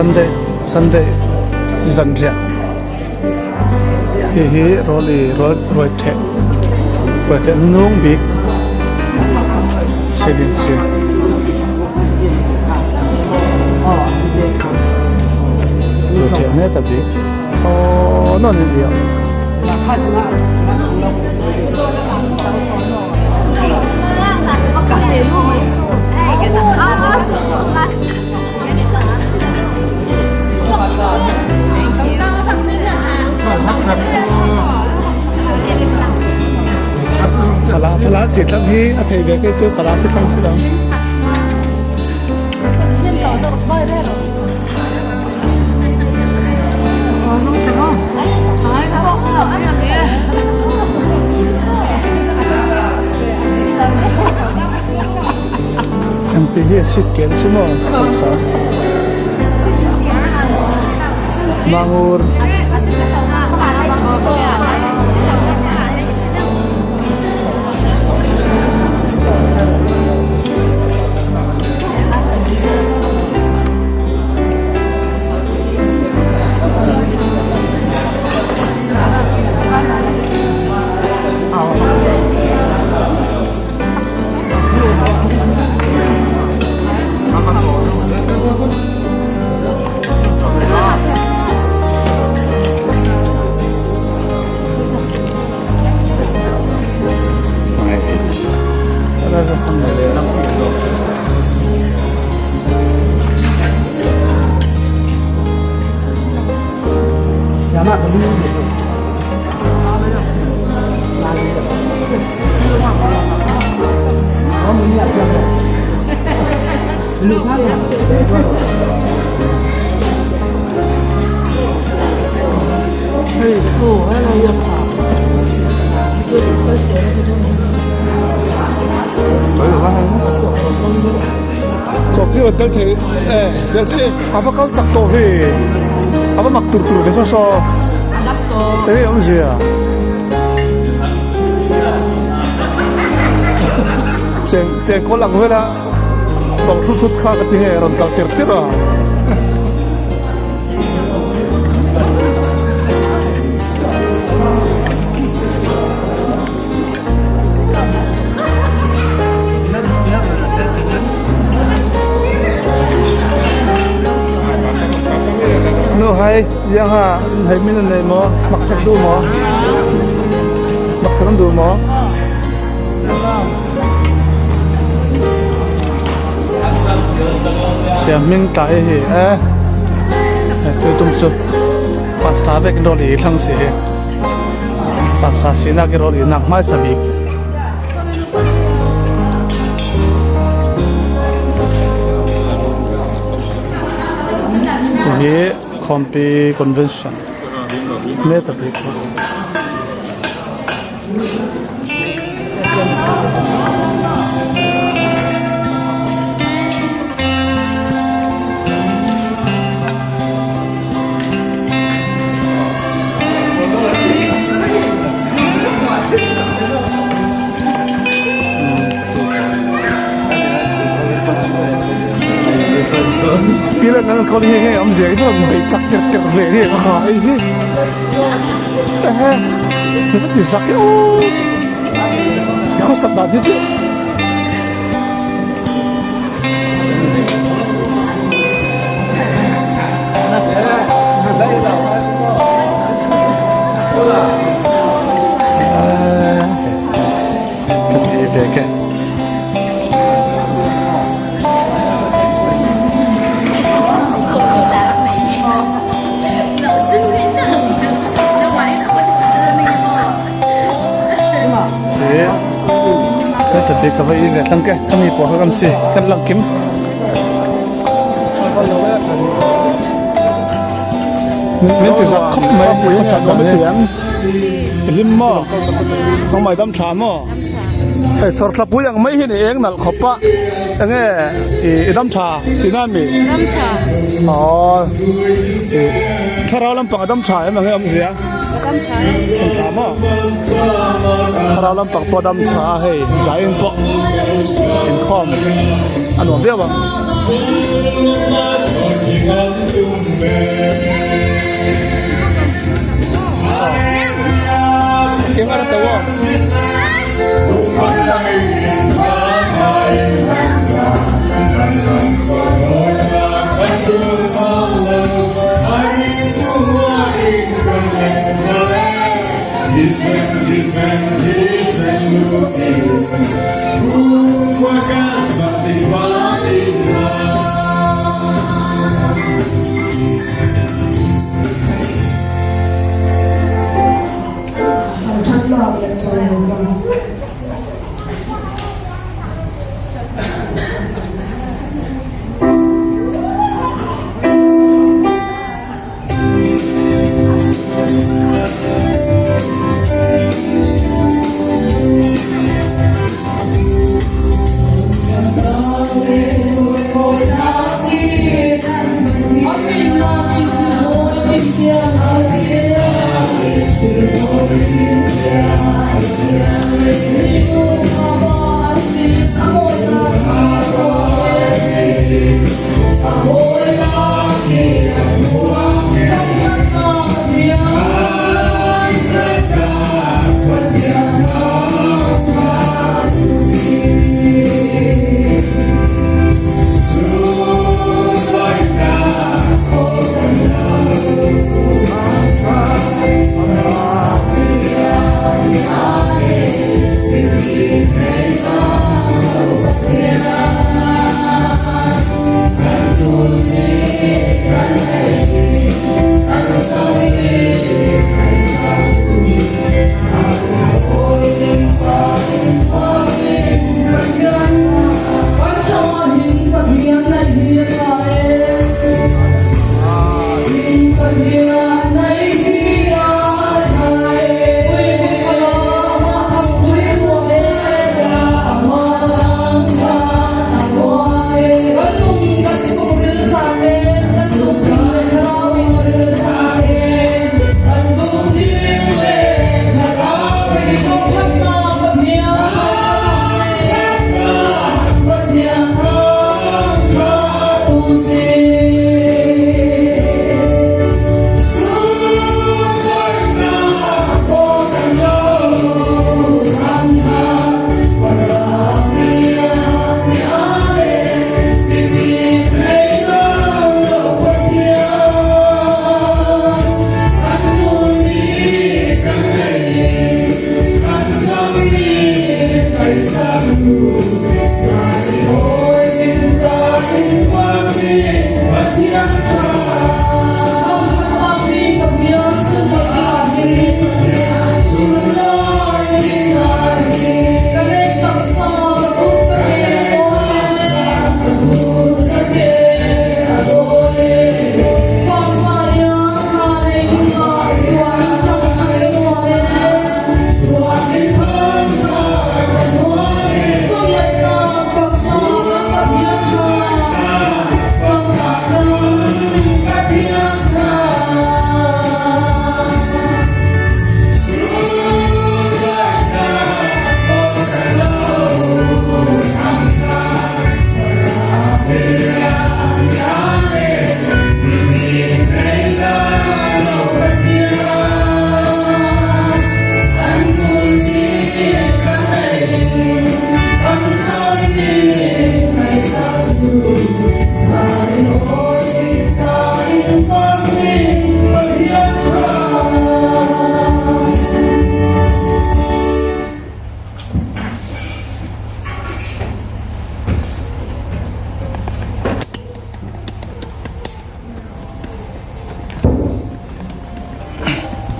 Sunday Zandria he road tech nung big Sedin road tech ne tabi oh no ni dia Fala sit lang hi athei ve ke chu fala sit lang silang MP hi sit ken sumo sa Mangur Kopi hotel the berarti apa kau cak toh apa mak tur-tur besok so om sih ya ceng kolang gue lah tol khut kha ke he ron kal tir hai yang ha hai min nei mo mak thak du mo mak thak du mo siam min tai hi tu tum chu pasta vek ro li thang se pasta sina ke ro li nak mai sabi ye Kompi convention meta people Pila nang kau ni om zia itu lebih cak ve ni ha ini itu disak oh kau sedap itu tadi kawai ini langkah kami pohon kan sih kan langkim nanti zakap mai pasal kami tiang lima sampai dam chamo sorot yang mai ini yang nal khopa dam cha dinami oh karau lampang dam cha emang am sia dam cha mo เราลำปักปอดำชาให้ใจอินปอกอินคอมอันหวงเดียวบ้างเก่งอะไรตัว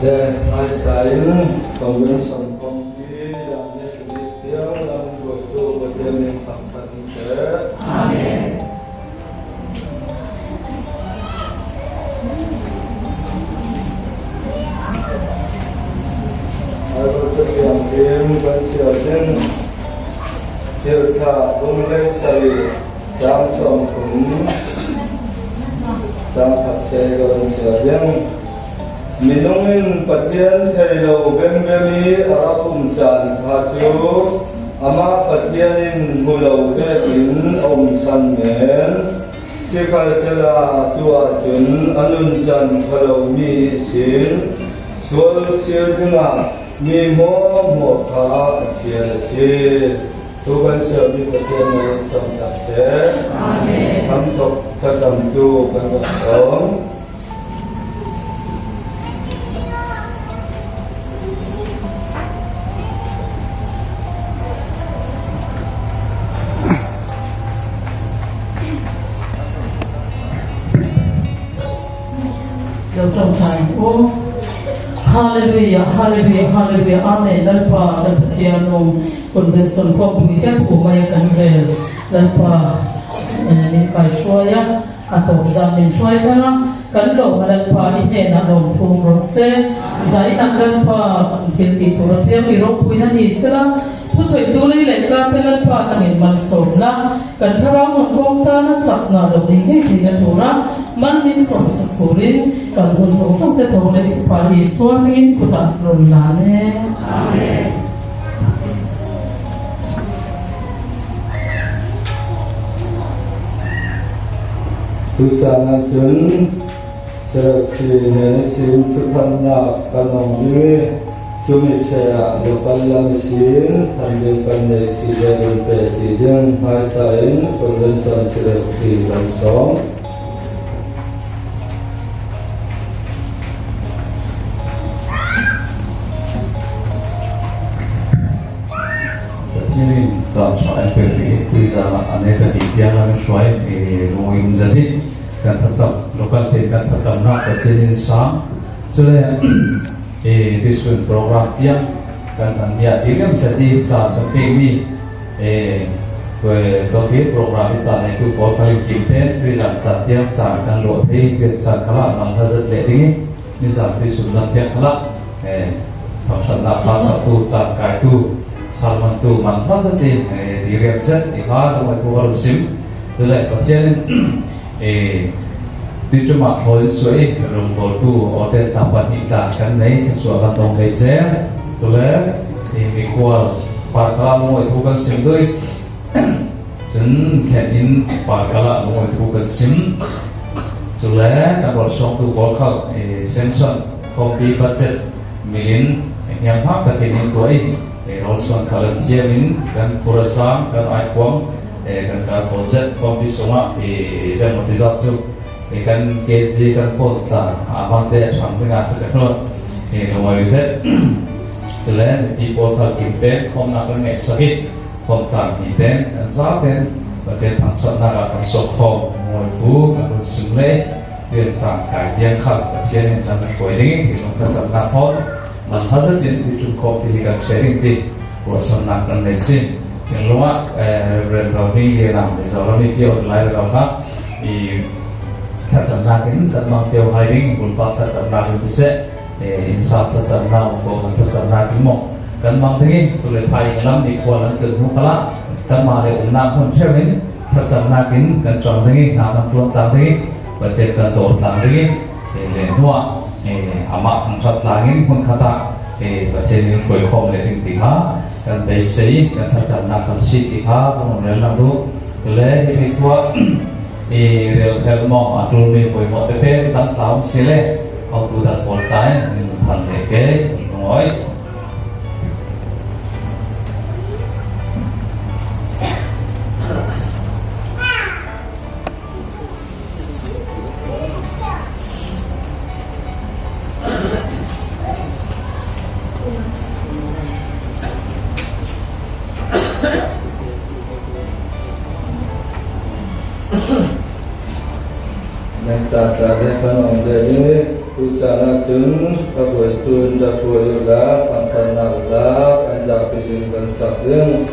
Dan saya kemudian sangkong di dan yang dalam waktu berjalan sampai kita. Amin. Aku yang bersiaran cerita mulai dari jam sangkong jam hati bersiaran minungin patian thailau bembemi arakum chan kha กันเมนเสกาเจลาตัวจุนอนุนจันทรมีสินสวลเสียงงามีโมโมคาเกียรติทุกันเสมีประเทศนี้สมดับเสอาเมนทำจบถ้าจำดูกันว่าสองเราจงใจโอ้ฮาเลลูยาฮาเลลูยาฮาเลลูยาอาเมนดัลปาดัลเทียนงคนเป็นส่วนของบุญกันผู้มากันเรลดัลปานิกายช่วยอัตโตจามินช่วยกันละกันโลกดัลปาอิเมนอารมณ์ภูมิรสเซใจนักดัลปาทิลติปุระเพียมิโรปุยนันอิสระผู้สวยดูเลยเล็กกาเป็นดัลปาอันนี้มันสมละกันทรามันกองตานัจักนาดอกนี้ที่กันตัวละมันนิสมสักผู้ริกันหุ่นสงสังเตโตเลยปาริสวามินกุตันรุนลาเนอาเมนทุจานาจุนเสกขีเนสินทุพันนากันองมีจุมิเชยโลกัลลามิสินทันเดกันเนสิเดรุเปสิเดนไฮไซน์คนเดินสันเสกขีกันสองที่จะช่วยเพื่อที่จะอันนี้ก็ที่ที่เราช่วยลงยุ่งจะดีการทัศน์ local ที่การทัศน์นักที่นี่สามส่วนที่ส่วนโปรแกรมที่การทำเนี่ยที่เรื่องจะดีจะต้องมีตัวที่โปรแกรมที่จะในทุกคนที่คิดเห็นที่จะจัดเตรียมจัดการโหลดที่จะขลังมันจะเด็ดนี้นี่จะที่สุดแล้วที่ขลังทำชั้นนักภาษาตัวจัดการตัวSalman tu man mazati direct ihar wa tuwal sim dele patien dichuma khol soi rom bol tu ote tapan ita kan nei khswa kan tong nei che tule mi kwal parkala mo tu kan sim doi chen chen in parkala mo tu kan sim tule kan bol song tu bol khal senson copy budget million yang hak ta kin toi Roswan kalan siamin kan kurasam kan aikwam kan kan project kompi songa zen motivasi kan KSD kan polta amante champinga kan no nomai zet telen people kan kimte kom na kan nesahit kom chang iten zaten baten phangchon na kan sokho moi fu kan sumle den sang kai diang khak patien nan khoi ring ti no ka sam na phon man hazat din ti chu copy kan sharing ti rosan nak kan nesin sing luma rebranding ye nam de zoro ni pi online ra ka I satsan nakin kan mang teo hiding bul pa satsan nakin se insaf satsan na ko satsan nakin mo kan mang tingi sule thai lam ni ko lan tu nu kala kan ma le na hun chewin satsan nakin kan chong tingi na nam tuam tang tingi batet kan dor tang tingi le nuwa ama thang chat langin hun khata batet ni foi khom le ting ti ha kan be sei kan satsan na kan si ti ha ko ne lam ru le hi tua rel rel mo atul mi poi mo te tan taum sile au tu dat pol tai than le ke ngoi Tata kan onde ini ucana jun kaboi tun da kuoi la pangkan la anja pidin kan sakeng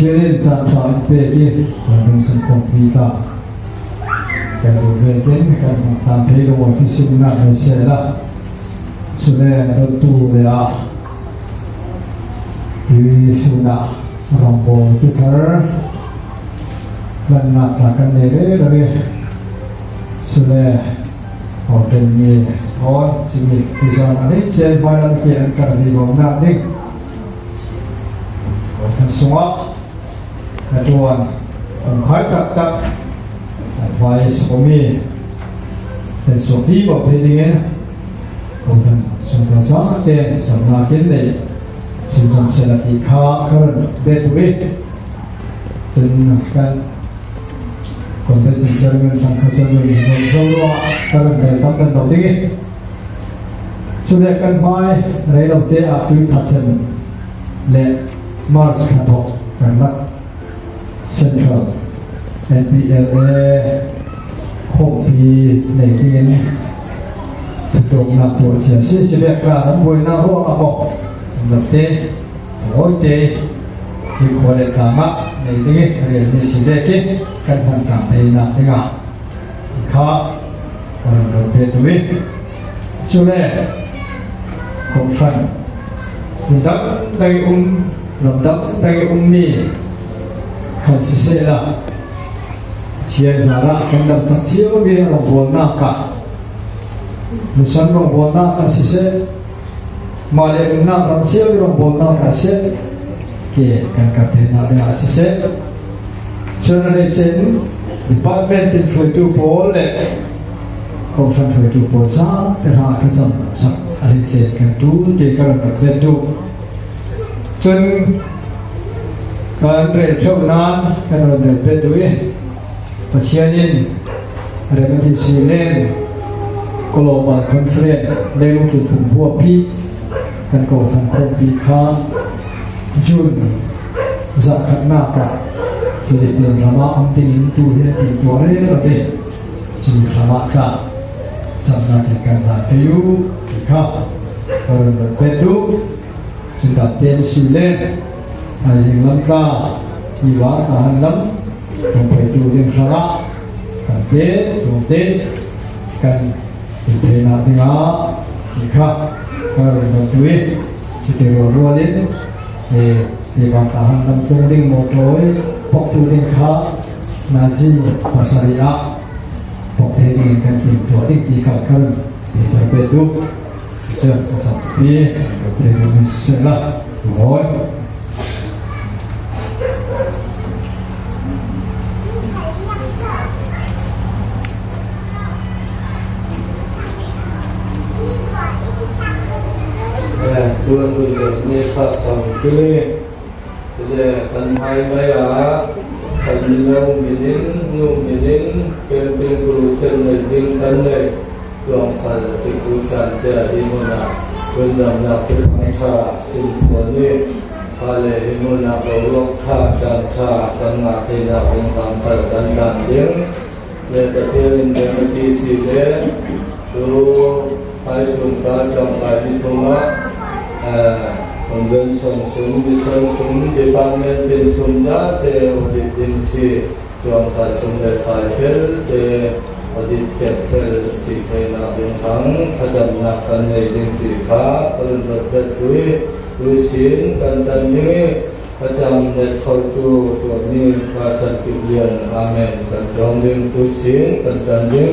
Cherin chan chan pe ki yang sen kong pita kalau beten kan tan pe lo wa fisim na ne se la sune do tu le a wi suna rombo tikar lan na ta kan ne re re sune ขอเป็นมีทอนชีวิตที่สร้างอันนี้เจนไปแล้วเกี่ยนกันที่ของนานิ่งขอท่านสวะกระจวนคอยตักไว้สมมีเป็นสุขีบอกทีนี้ขอท่านสมประสานเดนสำนักเกณฑ์เลยสิ่งสำคัญที่ข้าเขาเบ็ดวิจึงกันคนเป็นสิ่งเจริญสังคมเจริญคนสร้างว่าการเดินทางกันต่อไปช่วยกันไปในเราเตะอาตุทัศน์และมาร์สขัดออกกันละเซ็นทรัล NPLA คงปีในที่นี้ตรงนักตัวเสียชีวิตแบบกลางบนหน้าห้องบอกแบบเตะโอ้ยเตะที่คนเด็กสามารถในที่นี้เรียนมีสิ่งเด็กกันทำการเทน่ะนี่ก็ข้าเราเปลี่ยนตัวเองช่วยของฉันลำดับในมีขันสิเสละเชียร์สาระกันดับจักเชียวมีรองบอลนักะมุสันรองบอลนักสิเสมาเลนักรองเชียวรองบอลนักสิเสเกี่ยกันกับเทน่าเดียสิเสชนในเจนดิพาร์ตเมนต์ที่ช่วยดูบอลเลยของฉันช่วยดูบอลซะแต่หากจะสักอะไรเจนกันดูที่การแบบเล่นดูจนการเรียนช่วงนั้นการเรียนเป็นด้วยปัจจัยนี้เรื่องที่สี่เล่น global conference ได้ลงทุนถึงพวกพี่กันก่อสังคมปีค้าจุนจากขันนาคาฟิลิปปินส์รามาอัมตินตัวเฮียติตัวเรื่องเด็กจีนรามาคาจำนวนการหาเที่ยวปีค้าการเรียนเป็นด้วยจึงตัดเต็มสี่เล่นอาจิงลังกาอีวาอาหันลังต้องไปดูเรื่องสาระกันเตะส่งเตะกันเทนาติงาอีกครับก็เรื่องตัวสิเทโรรัวเล่นดีกว่าอาหันลังตรงดิ่งโมโตยปกตัวดิ่งขานาซีภาษาริยะปกเทดิ่งกันติดตัวดิ่งตีขัดกันที่ไปดูเสื่อมสับปีเทดิ่งเสื่อมละโอ้ยตัวนึงมีสัตว์ต่างกันจะกันไปไม่ละกันเรามีดินนุ่มมีดินเป็นกลุ่มเส้นในดินกันเลยจอมขัดติดกุจันเจอิมุนาเป็นดำนักเป็นขันชาสิ่งคนนี้พาเลอิมุนาบวกท่าจันทากันมาเทนาองค์การขัดกันดันเลี้ยงเลตเทียนเดมตีสีเลดูไปสุนทรจอมไปมิถุนาคนเดินส่งสูงดิฉันสูงดิพาร์ตเมนต์เป็นสุนทรเทวดิตินสีจอมขัดสมเด็จไทยเฟลเทอดีตเจ็ดเฟลสีเทนาเดินทางขจัดหนักกันในดินตีขาเป็นรถเบ็ดด้วยศีลกันตันนี้ขจัดเด็ดเข้าตัวนี้พระสัจจิเลียนอาเมนกันจงเดินด้วยศีลกันตันนี้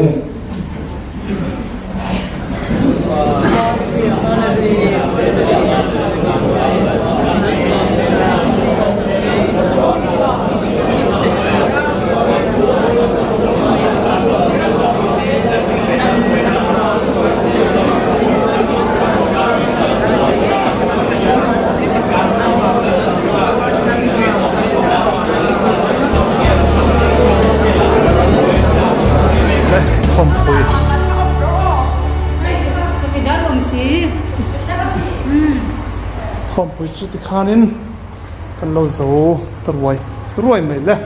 คอมปุยสุดที่ขานินกันเราโซ่ตัวรวยไหมล่ะ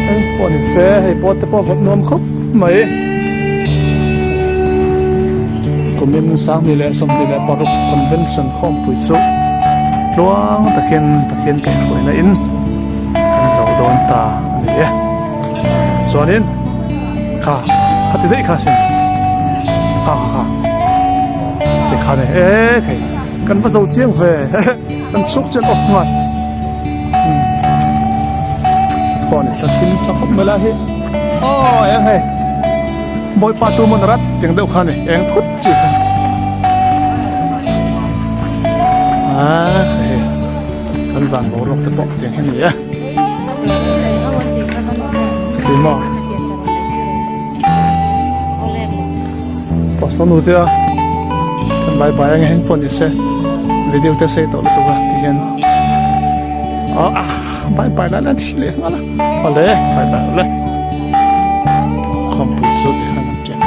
ไอ้ปอนเซ่ให้ปอแต่ปอฝันนวมครบไหมก็มีมุสามีแหละสมดีแหละปารุกคอนเวนชั่นคอมปุยสุดลวงตะเคียนแก่หวยนะอินกันโซ่โดนตาเนี่ยส่วนนี้ข้าติดได้ข้าสิข้าติดข้าเนี่ยใครกันภาษาเชียงเว่กันชุกจนออกงานก่อนสักชิ้นจะครบเวลาเฮ้อ๋อยังไง boy patu monrat yang deu khane eng thut chi kan zan bo rok te pok tiang hen ya ti mo pason u te kan bai bai ang hen pon ise video te sei to lu tu ga ti hen bai la na ti le ala ole bai le komputer te han chen